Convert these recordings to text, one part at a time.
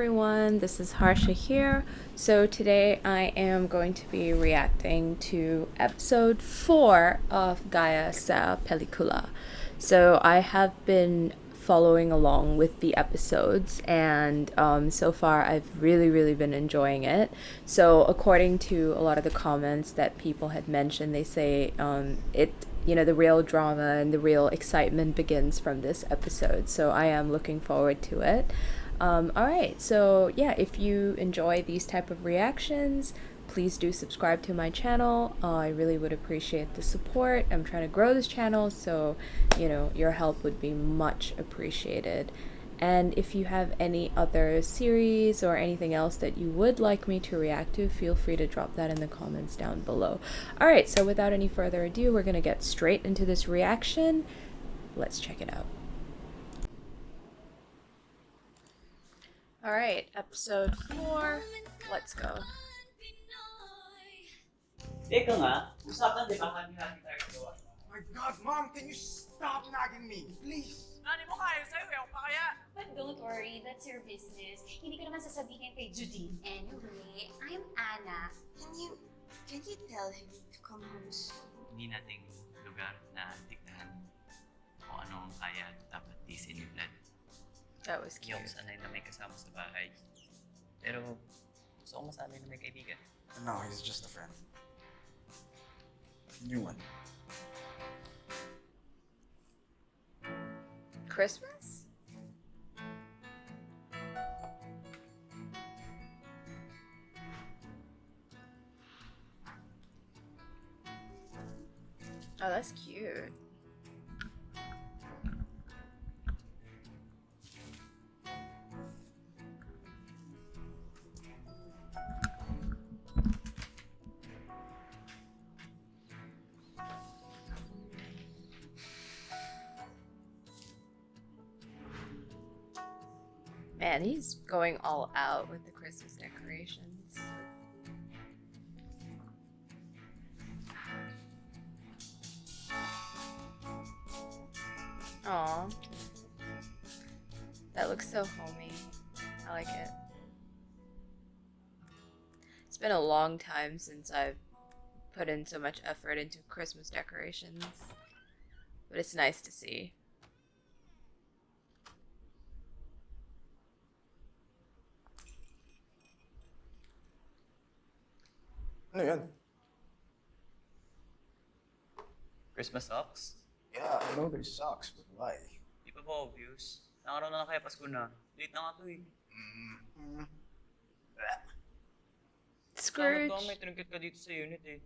everyone, this is Harsha here. So today I am going to be reacting to episode 4 of Gaya sa Pelikula. So I have been following along with the episodes, and so far I've really been enjoying it. So according to a lot of the comments that people had mentioned, they say the real drama and the real excitement begins from this episode. So I am looking forward to it. All right, so yeah, if you enjoy these type of reactions, please do subscribe to my channel. I really would appreciate the support. I'm trying to grow this channel, so your help would be much appreciated. And if you have any other series or anything else that you would like me to react to, feel free to drop that in the comments down below. Alright, so without any further ado, we're going to get straight into this reaction. Let's check it out. Alright, episode 4. Let's go. Teka nga, usapan di ba happy tayo gawa? My God, Mom, can you stop nagging me, please? Nani mo kaya sa'yo, ewan pa kaya? But don't worry, that's your business. Hindi ko naman sasabihin kay Judy. Anyway, I'm Anna. Can you tell him to come home soon? Hindi nating lugar na diktahan kung ano ang kaya at dapat tiisin ni Vlad. That was cute. Yung sanay na may kasama sa bahay. Pero gusto ko masanay na may kaibigan. No, he's just a friend. New one. Christmas? Oh, that's cute. Man, he's going all out with the Christmas decorations. Aw. That looks so homey. I like it. It's been a long time since I've put in so much effort into Christmas decorations. But it's nice to see. Ano yan? Christmas socks? Yeah, I know they sucks, but why? Di pa ba obvious? Nakaraw na kaya Pasko na. Late na nga to eh. Scrooge. May trinket ka dito sa unit eh.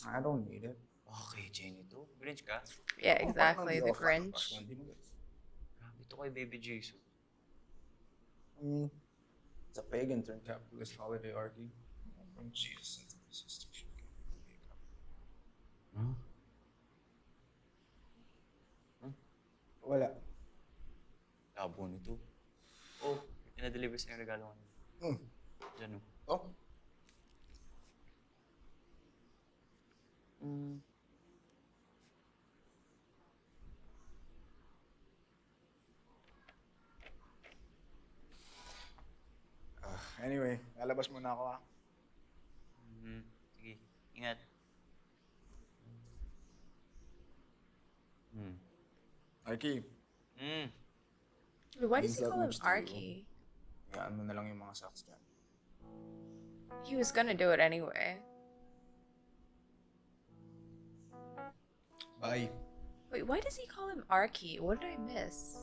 I don't need it. Okay, Jenny to. Grinch ka? Yeah, exactly. The Grinch. Grabe to kay Baby Jesus. It's a pagan turned capitalist holiday, Arky. Bring Jesus into the system. Huh? Wala. Labo nito. Oh, pinadeliver sa yung regalo kanina. Diyan o. Oh? Anyway, lalabas muna ako Sige, ingat. Arky, Why does he Means that call him much to you. Arky? gaan mo na lang yung mga socks dyan. He was gonna do it anyway. Bye. Wait, why does he call him Arky? What did I miss?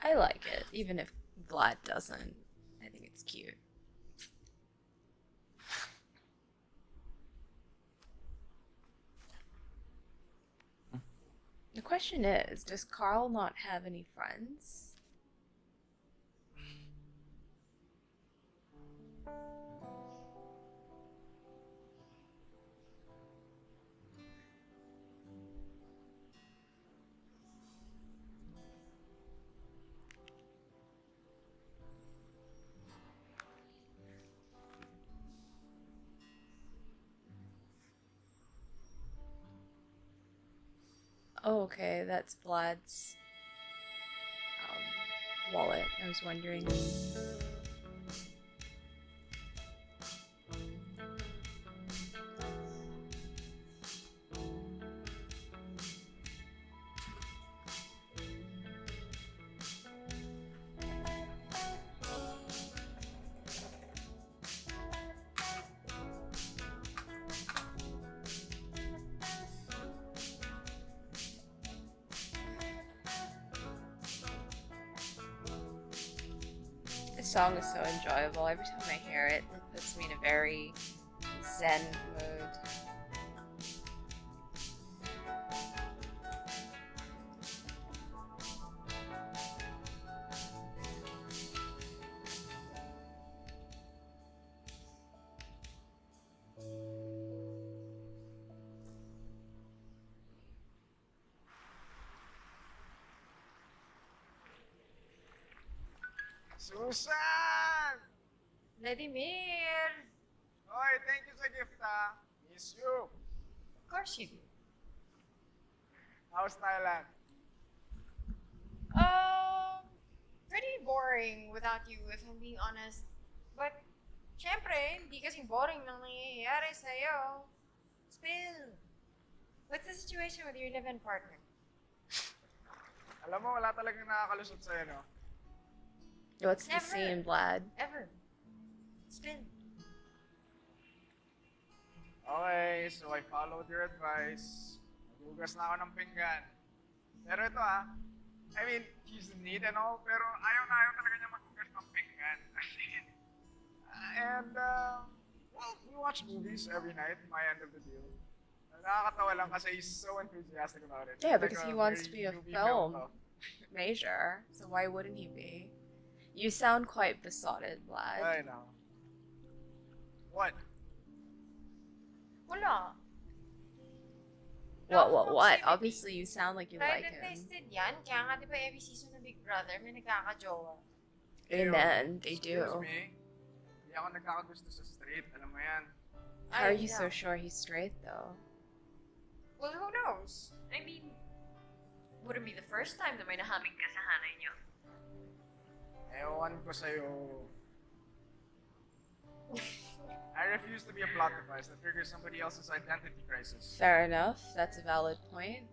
I like it, even if Vlad doesn't. I think it's cute. The question is, does Carl not have any friends? Oh, okay, that's Vlad's wallet. I was wondering. This song is so enjoyable. Every time I hear it, it puts me in a very zen mood. Susan! Vladimir! Oy, thank you sa gift ah. Miss you. Of course you do. How's Thailand? Pretty boring without you, if I'm being honest. But, syempre, hindi kasing boring nang nangyayari sa'yo. Spill! What's the situation with your live-in partner? Alam mo, wala talagang nakakalusot sa'yo, no? What's the Never. scene, Vlad? Ever. Spill. Okay, so I followed your advice. Nagugas na ako ng pinggan. Pero ito ah, I mean, he's neat and all, pero ayaw na ayaw talaga niya maghugas ng pinggan. Well, we watch movies every night, my end of the deal. Nakakatawa lang kasi he's so enthusiastic about it. Yeah, It's because like he wants to very be a movie film buff. major, so why wouldn't he be? You sound quite besotted, Vlad. I know. What? Wala. What? Obviously, you sound like you like Tried and him. tested yan. Kaya nga, di ba, every season ng Big Brother, may nagkakajowa. Amen. They Excuse do. me. Hindi ako nagkakagusto sa straight, alam mo yan. How are Ay, you so no. sure he's straight, though? Well, who knows? I mean, wouldn't be the first time na may nahaming ka sa hanay niyo. Ewan ko sa'yo. I refuse to be a plot device that triggers somebody else's identity crisis. Fair enough. That's a valid point.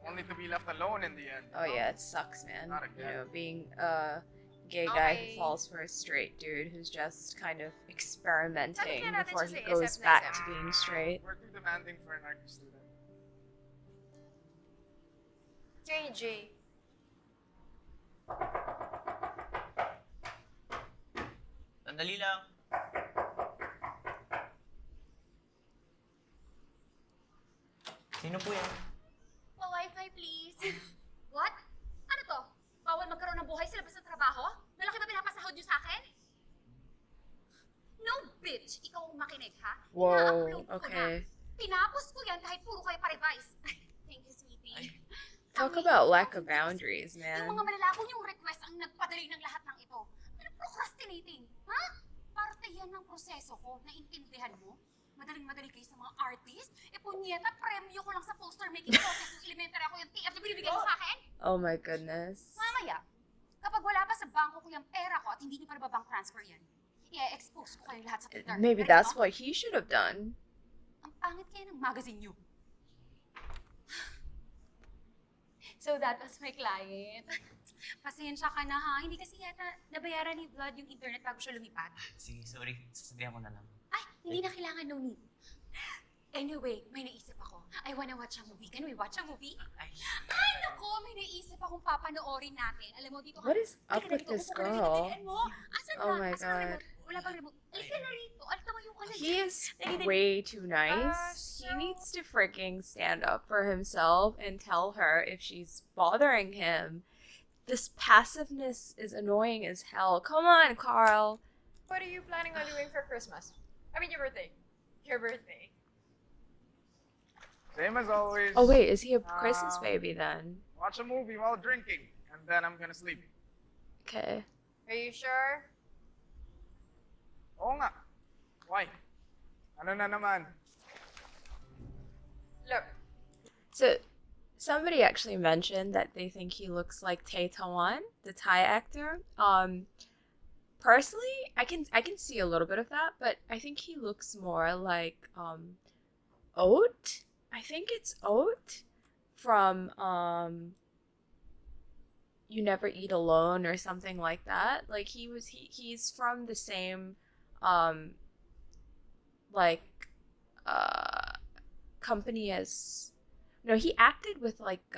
Only to be left alone in the end. Oh yeah, it sucks, man. Not You again. know, being a gay guy who Okay. falls for a straight dude who's just kind of experimenting Sabi nga natin before siya he sa goes ASAP na back ASAP. to being straight. We're too demanding for an art student. JJ. Sandali lang. Sino po yan? Pa-wifi, please. What? Ano to? Bawal magkaroon ng buhay sa labas ng trabaho? Malaki ba pinapasahod niyo sa akin? No, bitch! Ikaw ang makinig, ha? Whoa, Ina-upload ko na. okay. Pinapos ko yan kahit puro kayo pa-revise. Thank you, sweetie. Talk Kami, about lack of yung boundaries, man. mga malalabo niyong request ang nagpadali ng lahat ng ito. Ano procrastinating? Ha? Parte yan ng proseso ko. Naintindihan mo? Madaling-madali kayo sa mga artist? E punyeta, premyo ko lang sa poster making contest ng elementary ako yung TF na binibigay mo sa akin? Oh my goodness. Mamaya, kapag wala pa sa bangko ko yung pera ko at hindi niyo pa bank transfer yan, i-expose ko kayong lahat sa Twitter. Maybe Ready that's mo? what he should have done. Ang pangit kayo ng magazine niyo. So that was my client. Pasensya ka na ha. Hindi kasi yata nabayaran ni Vlad yung internet bago siya lumipat. Sige, sorry. Sasabihan ko na lang. Ay, hindi na kailangan, no need. Anyway, may naisip ako. I wanna watch a movie. Can we watch a movie? Ay, Ay, naku! May naisip akong papanoorin natin. Alam mo, dito ka. What is up Halika na with dito, this upo ka na dito, girl? dalian mo. Asan Oh ba? my Asan ang God. remote? Wala pang remote. Halika na rito. Tumayo ka na He dyan. is Dali, dali. way too nice. He needs to freaking stand up for himself and tell her if she's bothering him. This passiveness is annoying as hell. Come on, Carl. What are you planning on doing for Christmas? I mean, your birthday. Your birthday. Same as always. Oh wait, is he a Christmas Um, baby then? Watch a movie while drinking, and then I'm gonna sleep. Okay. Are you sure? Oo nga. Why? Ano na naman? Look, So, somebody actually mentioned that they think he looks like Tae Tawan, the Thai actor. Personally, I can see a little bit of that, but I think he looks more like Oat. I think it's Oat from You Never Eat Alone or something like that. Like he's from the same um like company as no, he acted with like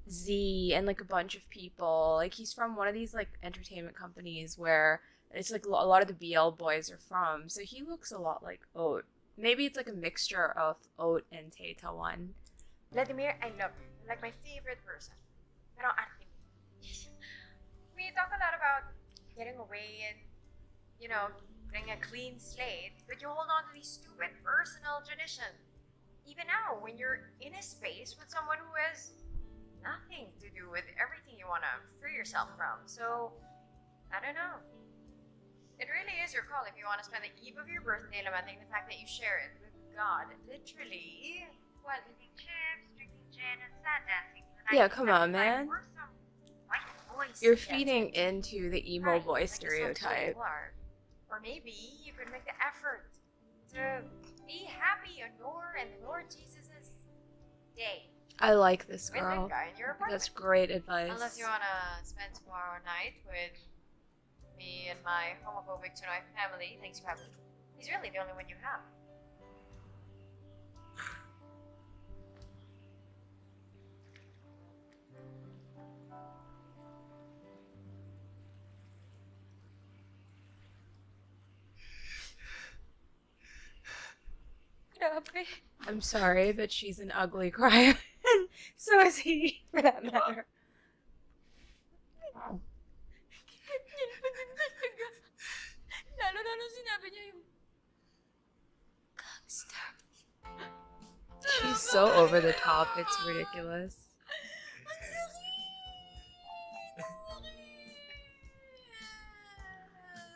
Z and like a bunch of people. Like he's from one of these like entertainment companies where it's like a lot of the BL boys are from. So he looks a lot like Oat. Maybe it's like a mixture of Oat and Tae Tawan. Vladimir, I love you. You're like my favorite person. Pero arte mo. We talk a lot about getting away and, you know, getting a clean slate, but you hold on to these stupid personal traditions. Even now, when you're in a space with someone who has nothing to do with everything you want to free yourself from. So, I don't know. It really is your call if you want to spend the eve of your birthday lamenting the fact that you share it with God, literally, while eating chips, drinking gin, and sad dancing. Yeah, come on, man. You're feeding into the emo boy stereotype. Or maybe you could make the effort to be happy on your and the Lord Jesus' day. I like this With girl. that guy in your apartment. That's great advice. Unless you want to spend tomorrow night with me and my homophobic tonight family. Thanks for having me. He's really the only one you have. I'm sorry, but she's an ugly crier. And so is he, for that matter. Lalo na nung sinabi niya yung gangster. She's so over the top, it's ridiculous. Ang sakit! Ang sakit!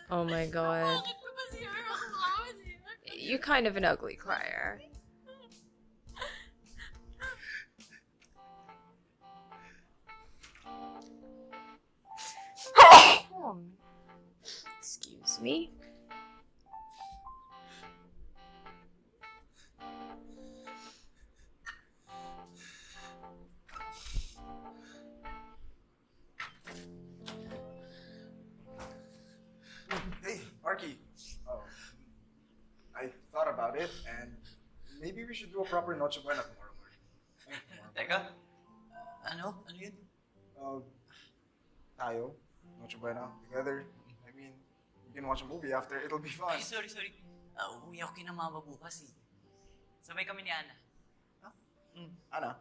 Oh my god. Bakit ko ba siya? Ako nga siya. You're kind of an ugly crier. Excuse me. Hey, Arky. Oh, I thought about it, and maybe we should do a proper Noche Buena tomorrow morning. Teka, ano? Ano yun? Tayo, Noche Buena, together. I mean, we can watch a movie after. It'll be fun. Ay, sorry. Uwi ako kina mama bukas eh. Sabay kami ni Ana. Ana.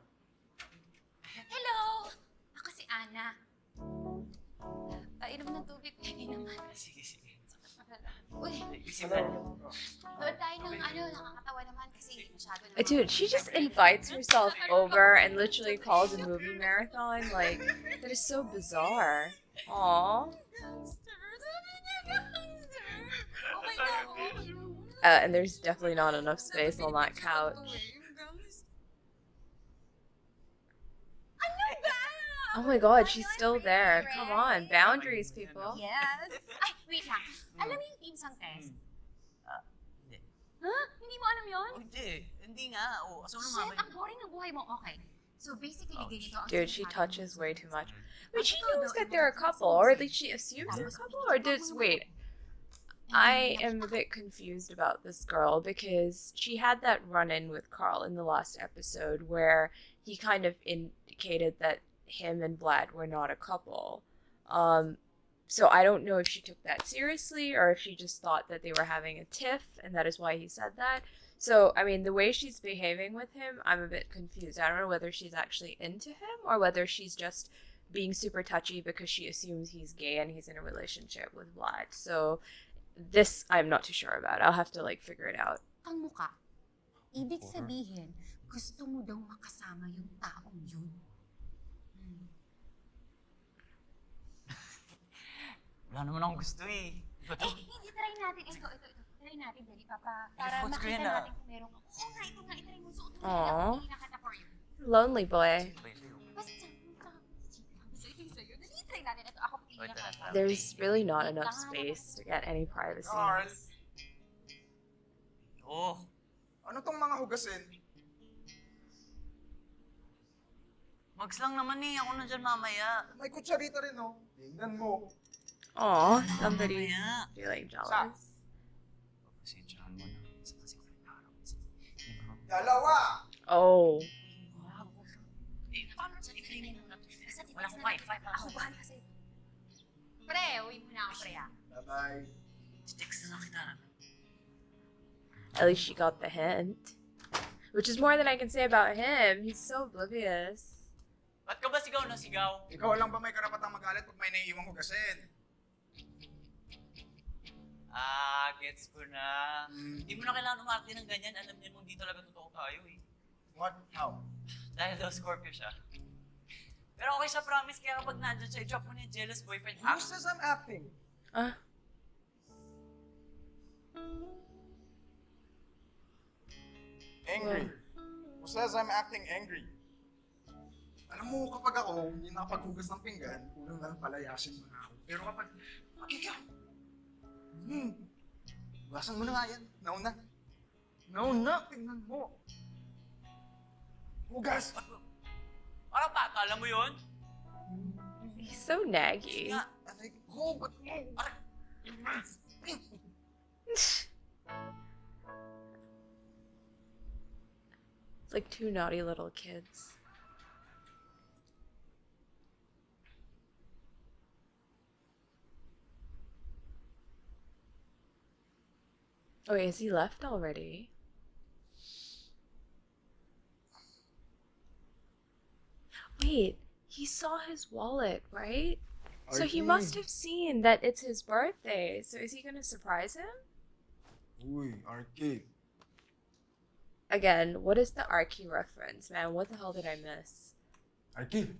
Hello! Ako si Ana. Painom ng tubig, pwede naman. Sige. Uy, Hello. doon tayo ng nakakatawa naman kasi masyado naman. Dude, she just invites herself over and literally calls a movie marathon. Like, that is so bizarre. Aww. Oh my God. And there's definitely not enough space on that couch. Oh my god, she's still there. Come on, boundaries, people. Yes. Ay, wait lang. Alam mo yung theme song test? Hindi. Huh? Hindi mo alam yun? Hindi nga. So ano Shit, ang boring ng buhay mo. Okay. So basically, ganito ang Dude, she sinasabi touches mo. way too much. Wait, she knows that they're a couple, or at least she assumes they're a couple, or does wait? I am a bit confused about this girl because she had that run-in with Carl in the last episode where he kind of indicated that him and Vlad were not a couple. So I don't know if she took that seriously or if she just thought that they were having a tiff and that is why he said that. So, I mean, the way she's behaving with him, I'm a bit confused. I don't know whether she's actually into him or whether she's just being super touchy because she assumes he's gay and he's in a relationship with Vlad. So, this I'm not too sure about. I'll have to, like, figure it out. Ang muka. Ibig sabihin, gusto mo daw makasama yung taong yun. Wala naman akong gusto eh. Hindi, try natin. Ito. Try natin, dali, Papa. Ay, Para photos ko makita yan, ah. natin kung meron ka. Oo nga, ito nga, itry mo. Suot mo Aww. nakita for you. Lonely boy. Basta, sa'yo. Dali, try natin ito. Ako pili na kaya. There's really not enough space to get any privacy. Carl, Oh, ano tong mga hugasin? mags lang naman eh. Ako na dyan mamaya. May kutsarita rin, oh. Tingnan mo. Aw, somebody's Mamaya. feeling jealous. Pasensyahan mo na. Kasi ko nag-aaral. Dalawa! Oh. Wala akong wifi. Ako bahala sa'yo. Pre, uwi mo na ako, pre, ah. Bye-bye. Text na kita. At least she got the hint. Which is more than I can say about him. He's so oblivious. Ba't ka ba sigaw na sigaw? Ikaw lang ba may karapatang magalit pag may naiiwang hugasin? Ah, gets ko na. Hindi mo na kailangan umarte ng ganyan. Alam niyo mong di talaga totoo tayo eh. What? How? Dahil daw Scorpio siya. Pero okay siya, promise. Kaya kapag nandyan siya, i-drop mo na yung jealous boyfriend. Who says I'm acting? Angry. Who says I'm acting angry? Alam mo, kapag ako hindi nakapaghugas ng pinggan, kulang na lang palayasin mo na ako. Pero kapag ikaw, hugasan mo na nga yan. Nauna. Nauna, tingnan mo. Hugas! Parang bata, alam mo yun? He's so naggy. Nga. Aray ko, ba't mo? It's like two naughty little kids. Oh wait, has he left already? Wait, he saw his wallet, right? So he must have seen that it's his birthday. So is he gonna surprise him? Uy, arcade. Again, what is the Archie reference, man? What the hell did I miss? Arcade.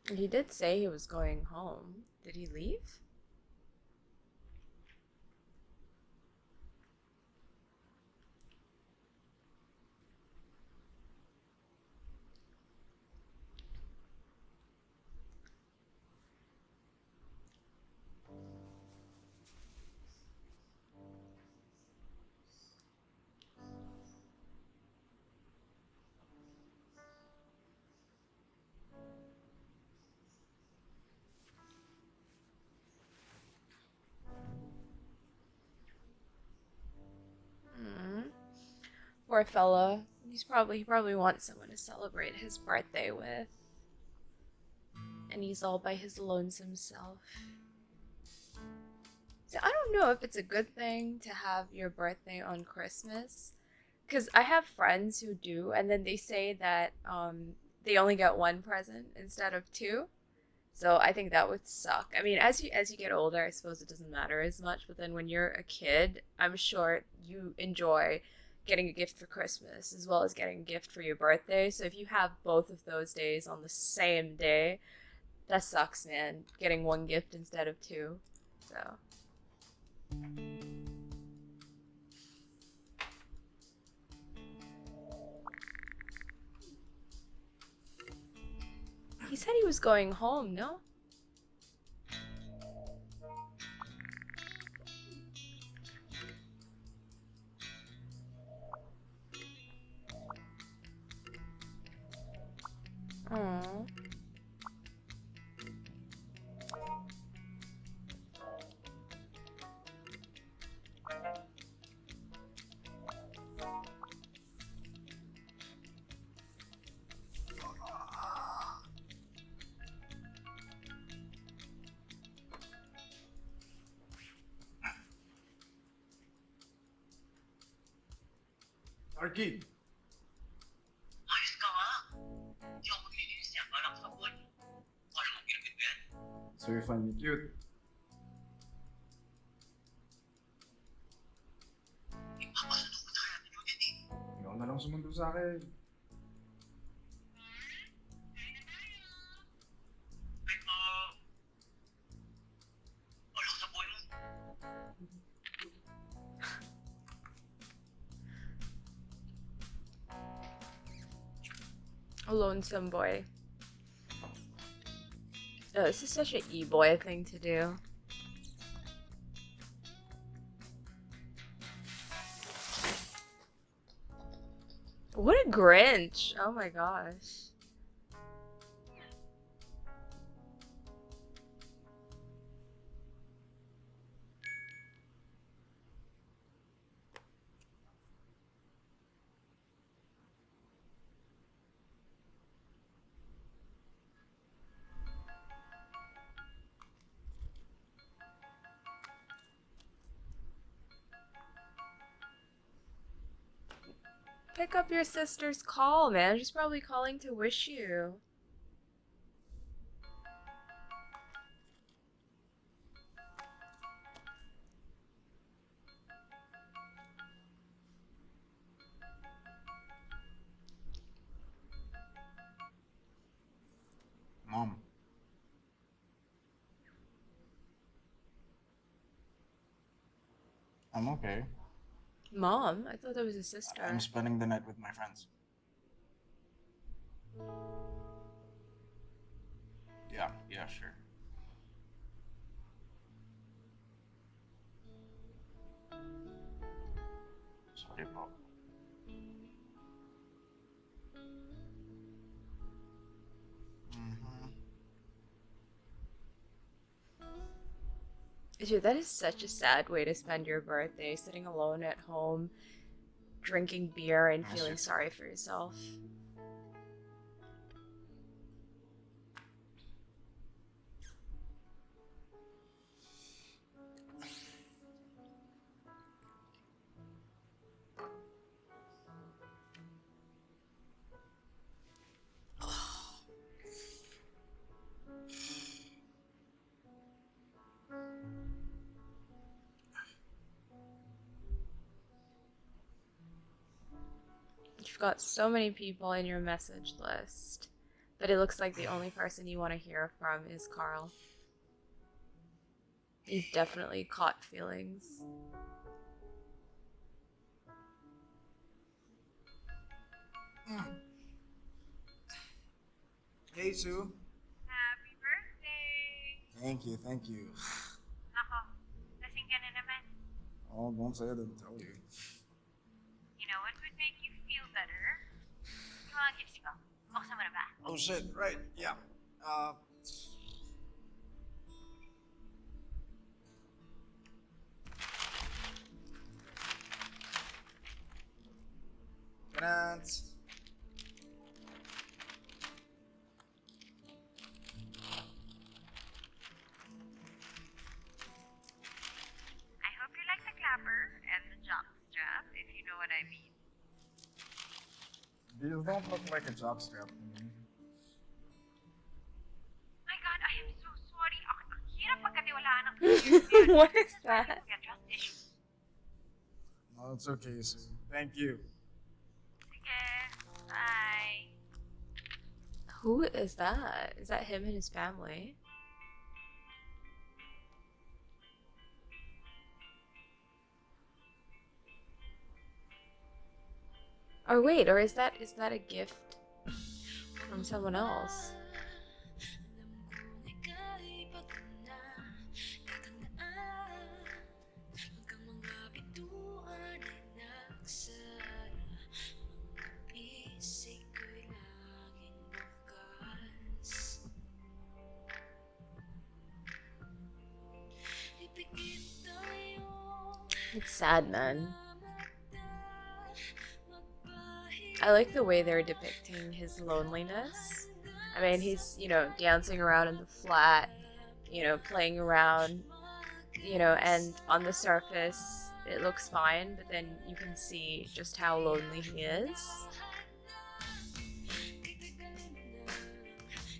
He did say he was going home. Did he leave? Poor fella. He probably wants someone to celebrate his birthday with. And he's all by his lonesome self. So I don't know if it's a good thing to have your birthday on Christmas. Because I have friends who do, and then they say that they only get one present instead of two. So I think that would suck. I mean, as you get older, I suppose it doesn't matter as much. But then when you're a kid, I'm sure you enjoy getting a gift for Christmas as well as getting a gift for your birthday. So if you have both of those days on the same day, that sucks, man. Getting one gift instead of two. So he said he was going home, no? Aww. Arcade. Ayos ka nga. Hindi ako maglilinis niya. Parang sabon. Kala mo ginamit ko yan. So you find me cute. Ipapasundo ko tayo natin yun din eh. Ikaw na lang sumundo sa akin. Ay po. A lonesome boy. Oh, this is such an e-boy thing to do. What a Grinch! Oh my gosh. Pick up your sister's call, man. She's probably calling to wish you. Mom. I'm okay. Mom? I thought that was a sister. I'm spending the night with my friends. Yeah, sure. Sorry, Bob. Dude, that is such a sad way to spend your birthday, sitting alone at home, drinking beer and feeling sorry for yourself. You've got so many people in your message list, but it looks like the only person you want to hear from is Carl. He's definitely caught feelings. Hey, Sue. Happy birthday! Thank you. Nako, lasing ka na naman. Oh, don't say I didn't tell you. You know what would make you feel better? Yung mga gifts ko. Buksan mo na ba? Oh shit, right, yeah. Finance. I hope you like the clapper and the jockstrap, if you know what I mean. These don't look like a jockstrap to me. My God, I am so sorry. Ang hirap pagkatiwalaan ng What is that? Get trust issues. No, it's okay, Sue. Thank you. Sige, bye. Who is that? Is that him and his family? Or wait, or is that a gift from someone else? It's sad, man. I like the way they're depicting his loneliness. I mean, he's, dancing around in the flat, playing around, and on the surface it looks fine, but then you can see just how lonely he is.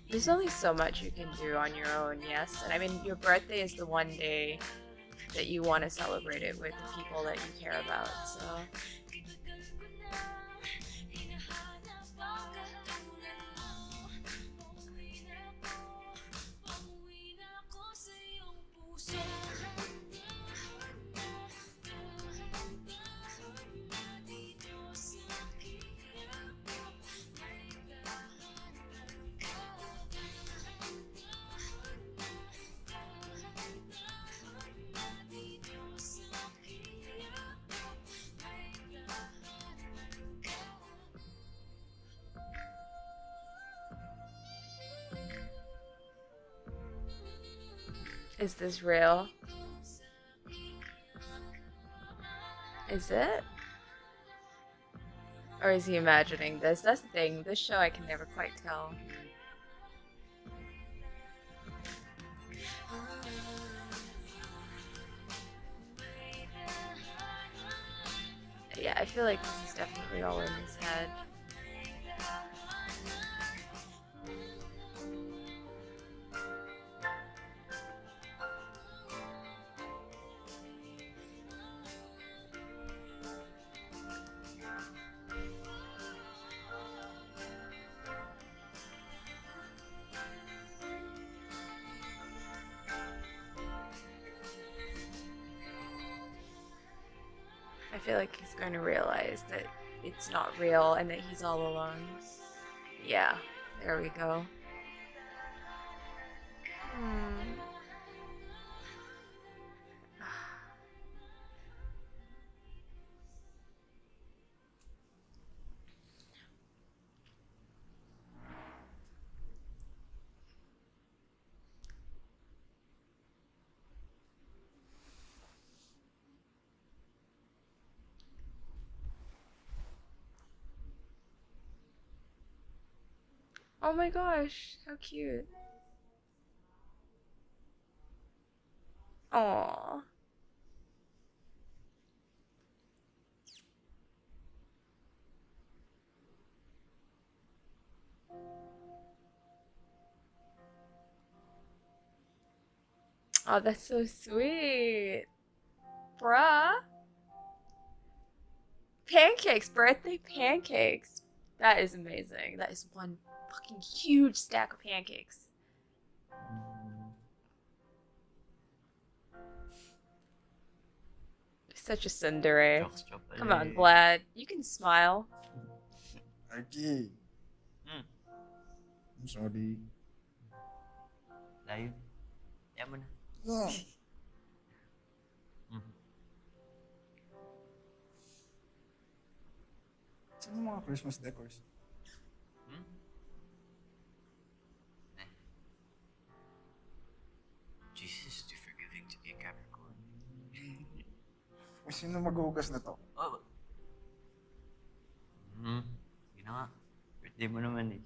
There's only so much you can do on your own, yes? And I mean, your birthday is the one day that you want to celebrate it with the people that you care about, so... Is this real? Is it? Or is he imagining this? That's the thing. This show I can never quite tell. Yeah, I feel like this is definitely all in his head. I feel like he's going to realize that it's not real and that he's all alone. Yeah, there we go. Oh my gosh, how cute. Aww. Oh, that's so sweet. Bruh. Pancakes, birthday pancakes. That is amazing. That is one fucking huge stack of pancakes. Such a tsundere. Come on, Vlad. You can smile. Arky. I'm sorry. Layo. Kaya mo na. No. Saan yung mga Christmas decors? Jesus, too forgiving to be a Capricorn. Kung sino maghuhugas na to? Oh. Yun na nga. Birthday mo naman eh.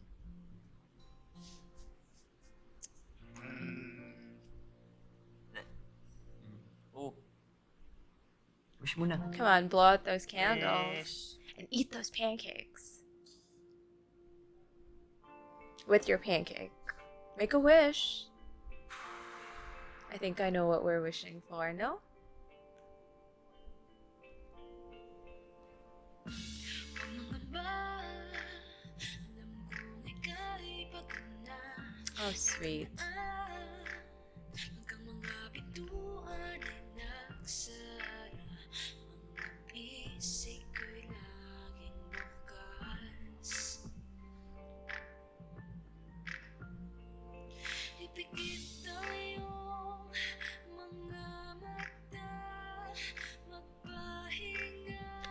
Oh. Wish mo na. Come on, blow out those candles. And eat those pancakes. With your pancake. Make a wish. I think I know what we're wishing for, no? Oh, sweet.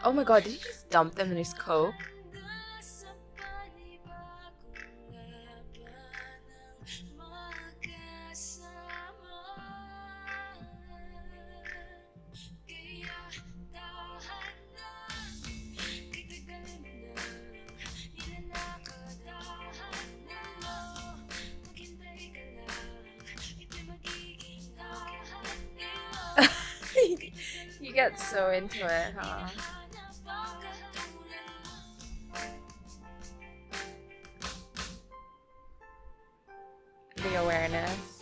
Oh my god, did he just dump them in his coke? You get so into it, huh? The awareness.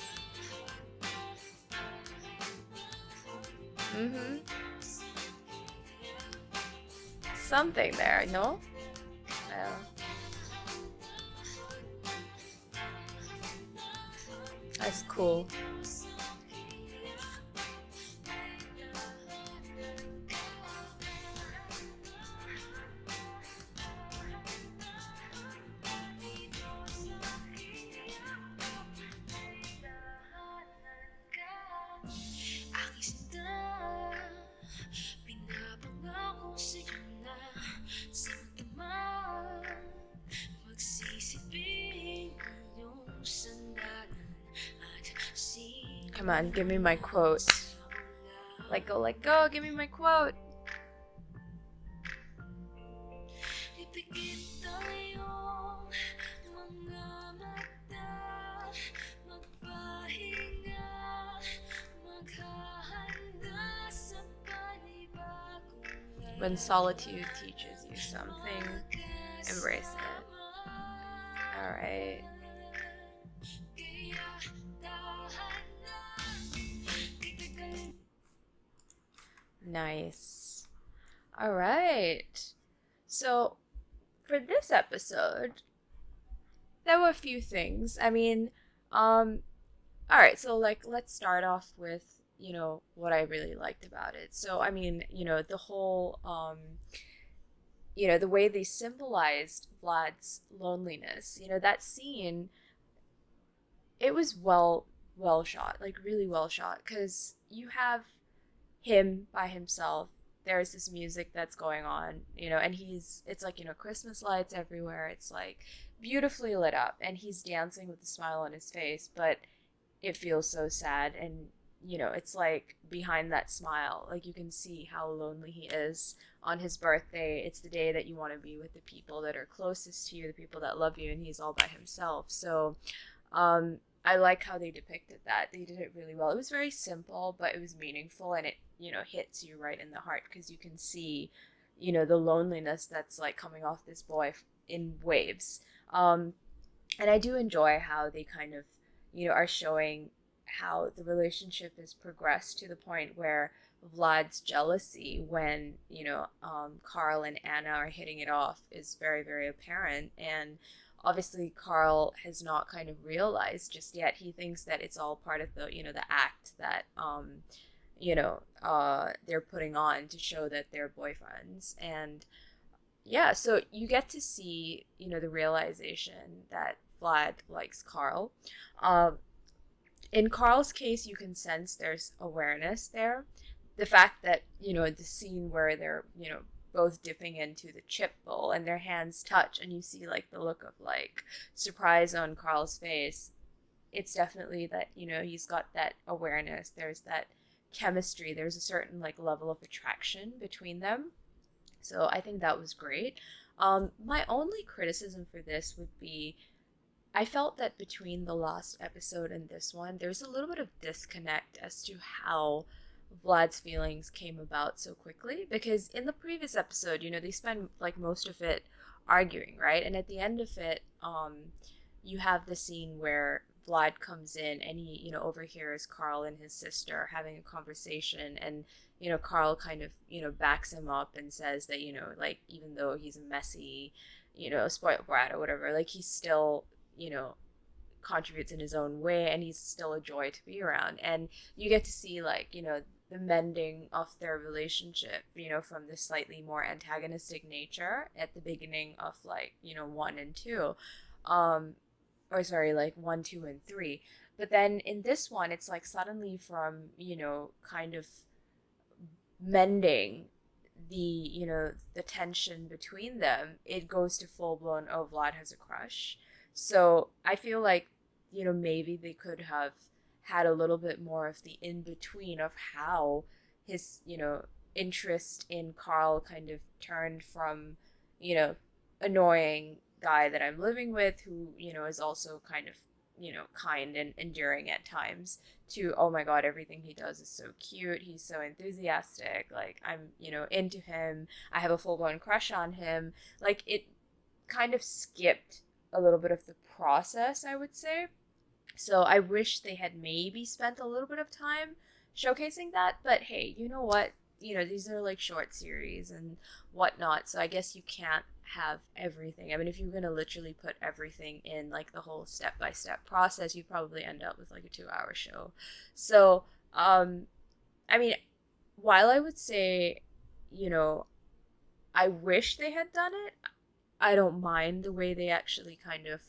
Something there, no? That's cool. Come on, give me my quote. Let go, give me my quote. When solitude teaches you something, embrace it. Alright. Nice. Alright. So, for this episode, there were a few things. I mean, alright, so like let's start off with, what I really liked about it. So, I mean, the whole the way they symbolized Vlad's loneliness. That scene, it was well shot, like really well shot, because you have him by himself. There's this music that's going on, and it's like, Christmas lights everywhere. It's like beautifully lit up, and he's dancing with a smile on his face, but it feels so sad. And it's like behind that smile, like you can see how lonely he is. On his birthday, it's the day that you want to be with the people that are closest to you, the people that love you, and he's all by himself. So I like how they depicted that. They did it really well. It was very simple, but it was meaningful, and it hits you right in the heart, because you can see the loneliness that's like coming off this boy in waves. And I do enjoy how they kind of are showing how the relationship has progressed to the point where Vlad's jealousy when Carl and Anna are hitting it off is very, very apparent. And obviously Carl has not kind of realized just yet. He thinks that it's all part of the the act that they're putting on to show that they're boyfriends. And yeah, so you get to see the realization that Vlad likes Carl. In Carl's case, you can sense there's awareness there. The fact that, the scene where they're, both dipping into the chip bowl and their hands touch, and you see like the look of like surprise on Carl's face, it's definitely that, he's got that awareness. There's that chemistry. There's a certain like level of attraction between them. So I think that was great. My only criticism for this would be, I felt that between the last episode and this one, there's a little bit of disconnect as to how Vlad's feelings came about so quickly. Because in the previous episode, they spend like most of it arguing, right? And at the end of it, you have the scene where Vlad comes in and he, overhears Carl and his sister having a conversation, and Carl kind of, backs him up and says that, like, even though he's a messy, spoiled brat or whatever, like he's still, contributes in his own way, and he's still a joy to be around. And you get to see like, the mending of their relationship, from this slightly more antagonistic nature at the beginning of like, 1 and 2. Or sorry, like 1, 2, and 3. But then in this one, it's like suddenly from, kind of mending the, the tension between them, it goes to full blown, oh, Vlad has a crush. So I feel like, maybe they could have had a little bit more of the in-between of how his, interest in Carl kind of turned from, annoying guy that I'm living with who, is also kind of, kind and endearing at times, to, oh my god, everything he does is so cute, he's so enthusiastic, like I'm, into him, I have a full-blown crush on him. Like it kind of skipped a little bit of the process, I would say. So I wish they had maybe spent a little bit of time showcasing that. But hey, you know what? These are like short series and whatnot. So I guess you can't have everything. I mean, if you're going to literally put everything in like the whole step-by-step process, you'd probably end up with like a 2-hour show. So, I mean, while I would say, I wish they had done it, I don't mind the way they actually kind of,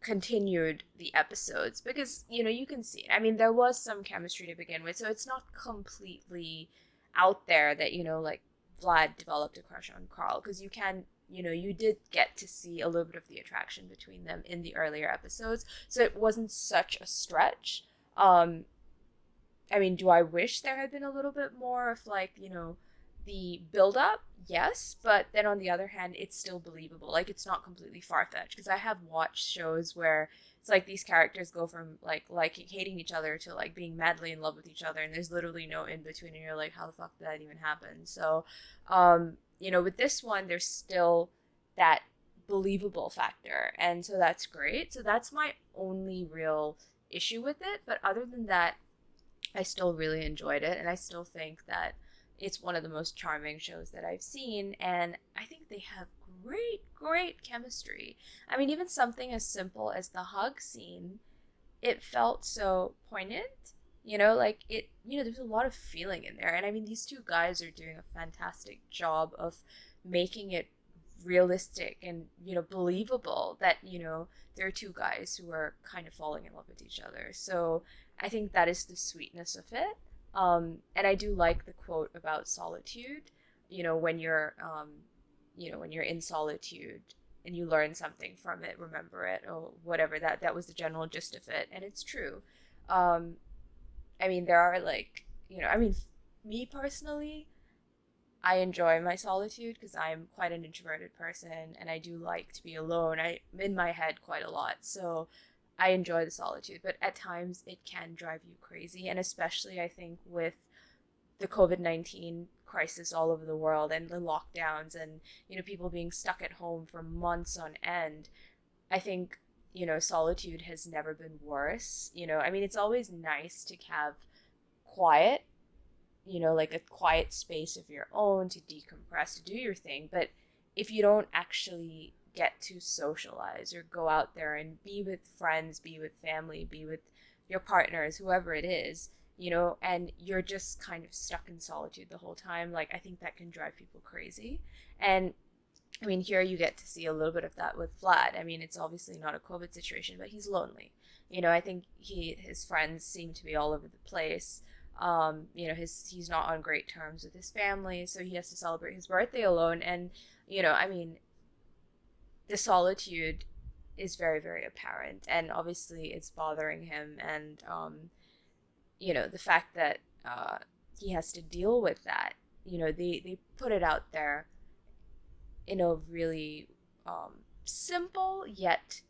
continued the episodes, because you can see it. I mean, there was some chemistry to begin with, so it's not completely out there that like Vlad developed a crush on Carl, because you can you did get to see a little bit of the attraction between them in the earlier episodes, so it wasn't such a stretch. I mean, do I wish there had been a little bit more of like, the build up? Yes, but then on the other hand, it's still believable. Like it's not completely far fetched because I have watched shows where it's like these characters go from like hating each other to like being madly in love with each other, and there's literally no in between, and you're like, how the fuck did that even happen? So, with this one, there's still that believable factor, and so that's great. So that's my only real issue with it. But other than that, I still really enjoyed it, and I still think that it's one of the most charming shows that I've seen, and I think they have great, great chemistry. I mean, even something as simple as the hug scene, it felt so poignant. Like there's a lot of feeling in there, and I mean, these two guys are doing a fantastic job of making it realistic and believable that there are two guys who are kind of falling in love with each other. So I think that is the sweetness of it. And I do like the quote about solitude. When you're in solitude and you learn something from it, remember it, or whatever. That was the general gist of it, and it's true. I mean, there are me personally, I enjoy my solitude because I'm quite an introverted person and I do like to be alone. I'm in my head quite a lot, so I enjoy the solitude, but at times it can drive you crazy, and especially I think with the COVID-19 crisis all over the world and the lockdowns and people being stuck at home for months on end. I think solitude has never been worse. I mean, it's always nice to have quiet, like a quiet space of your own to decompress, to do your thing. But if you don't actually get to socialize or go out there and be with friends, be with family, be with your partners, whoever it is, and you're just kind of stuck in solitude the whole time, like I think that can drive people crazy. And I mean, here you get to see a little bit of that with Vlad. I mean, it's obviously not a COVID situation, but he's lonely. I think his friends seem to be all over the place. He's not on great terms with his family, so he has to celebrate his birthday alone. And I mean, the solitude is very, very apparent, and obviously it's bothering him. And the fact that he has to deal with that, they put it out there in a really simple yet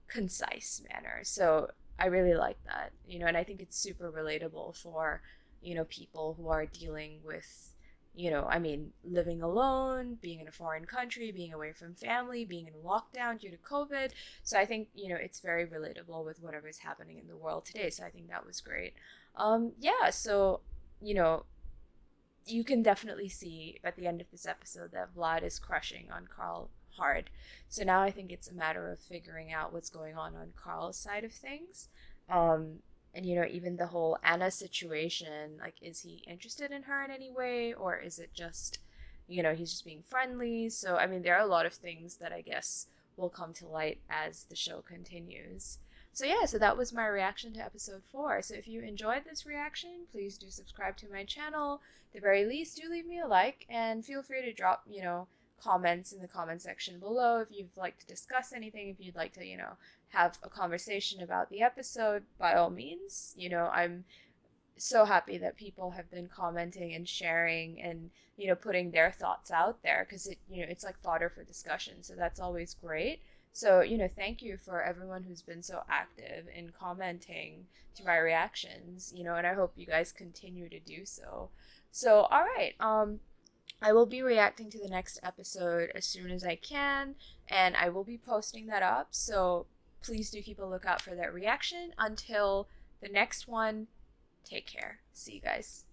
concise manner. So I really like that, and I think it's super relatable for, people who are dealing with, I mean, living alone, being in a foreign country, being away from family, being in lockdown due to COVID. So I think, it's very relatable with whatever's happening in the world today. So I think that was great. Yeah, so, you can definitely see at the end of this episode that Vlad is crushing on Carl hard. So now I think it's a matter of figuring out what's going on Carl's side of things. And even the whole Anna situation, like, is he interested in her in any way, or is it just, he's just being friendly? So I mean, there are a lot of things that I guess will come to light as the show continues. So yeah, so that was my reaction to episode 4. So if you enjoyed this reaction, please do subscribe to my channel. At the very least, do leave me a like, and feel free to drop, comments in the comment section below if you'd like to discuss anything, if you'd like to, have a conversation about the episode. By all means, I'm so happy that people have been commenting and sharing and, putting their thoughts out there, because it's like fodder for discussion. So that's always great. So, thank you for everyone who's been so active in commenting to my reactions, and I hope you guys continue to do so. So, all right, I will be reacting to the next episode as soon as I can, and I will be posting that up. So please do keep a lookout for that reaction. Until the next one, take care. See you guys.